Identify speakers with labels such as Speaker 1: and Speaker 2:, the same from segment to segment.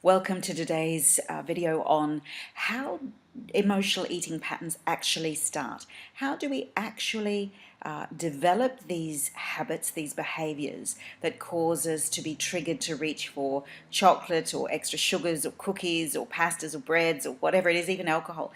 Speaker 1: Welcome to today's video on how emotional eating patterns actually start. How do we actually develop these habits, these behaviors that cause us to be triggered to reach for chocolate or extra sugars or cookies or pastas or breads or whatever it is, even alcohol?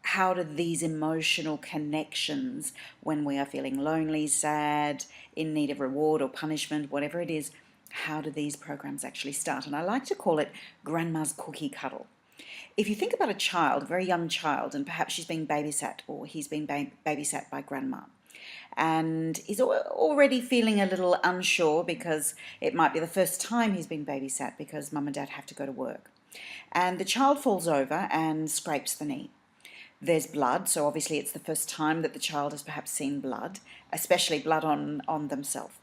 Speaker 1: How do these emotional connections, when we are feeling lonely, sad, in need of reward or punishment, whatever it is, how do these programs actually start? And I like to call it grandma's cookie cuddle. If you think about a child, a very young child, and perhaps she's being babysat or he's being babysat by grandma, and he's already feeling a little unsure because it might be the first time he's been babysat because mum and dad have to go to work. And the child falls over and scrapes the knee. There's blood, so obviously it's the first time that the child has perhaps seen blood, especially blood on themselves.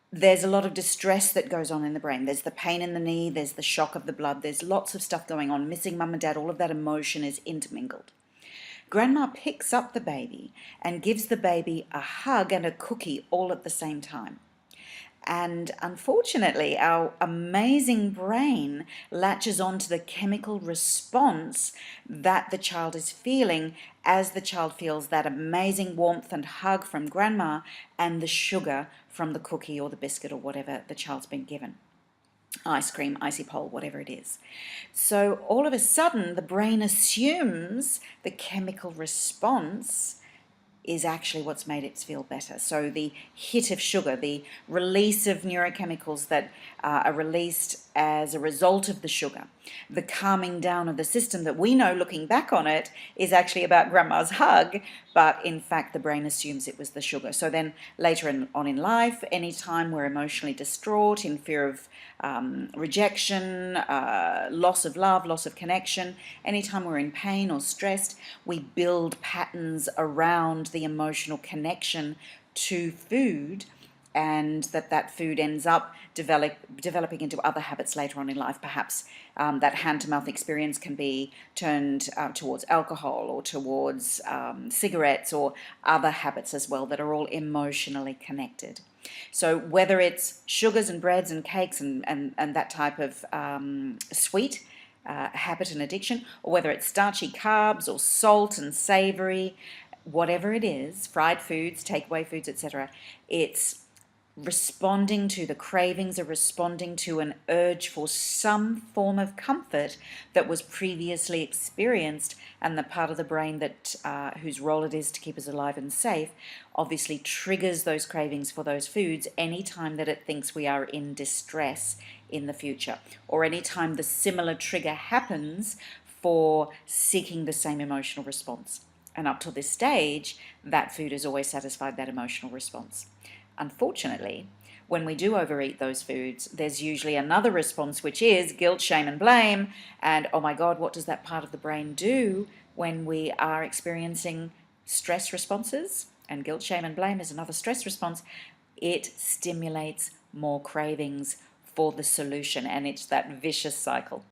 Speaker 1: There's a lot of distress that goes on in the brain. There's the pain in the knee, there's the shock of the blood, there's lots of stuff going on. Missing mum and dad, all of that emotion is intermingled. Grandma picks up the baby and gives the baby a hug and a cookie all at the same time. And unfortunately, our amazing brain latches onto the chemical response that the child is feeling as the child feels that amazing warmth and hug from grandma and the sugar from the cookie or the biscuit or whatever the child's been given. Ice cream, icy pole, whatever it is. So all of a sudden, the brain assumes the chemical response is actually what's made it feel better. So the hit of sugar, the release of neurochemicals that are released as a result of the sugar, the calming down of the system that we know, looking back on it, is actually about grandma's hug, but in fact the brain assumes it was the sugar. So then later on in life, anytime we're emotionally distraught, in fear of rejection, loss of love, loss of connection, anytime we're in pain or stressed, we build patterns around the emotional connection to food, and that food ends up developing into other habits later on in life. Perhaps that hand-to-mouth experience can be turned towards alcohol or towards cigarettes or other habits as well that are all emotionally connected. So whether it's sugars and breads and cakes and that type of sweet habit and addiction, or whether it's starchy carbs or salt and savory, whatever it is, fried foods, takeaway foods, etc., it's responding to the cravings, are responding to an urge for some form of comfort that was previously experienced, and the part of the brain that whose role it is to keep us alive and safe obviously triggers those cravings for those foods anytime that it thinks we are in distress in the future, or anytime the similar trigger happens for seeking the same emotional response. And up to this stage, that food has always satisfied that emotional response. Unfortunately, when we do overeat those foods, there's usually another response, which is guilt, shame, and blame. And oh my God, what does that part of the brain do when we are experiencing stress responses? And guilt, shame, and blame is another stress response. It stimulates more cravings for the solution, and it's that vicious cycle.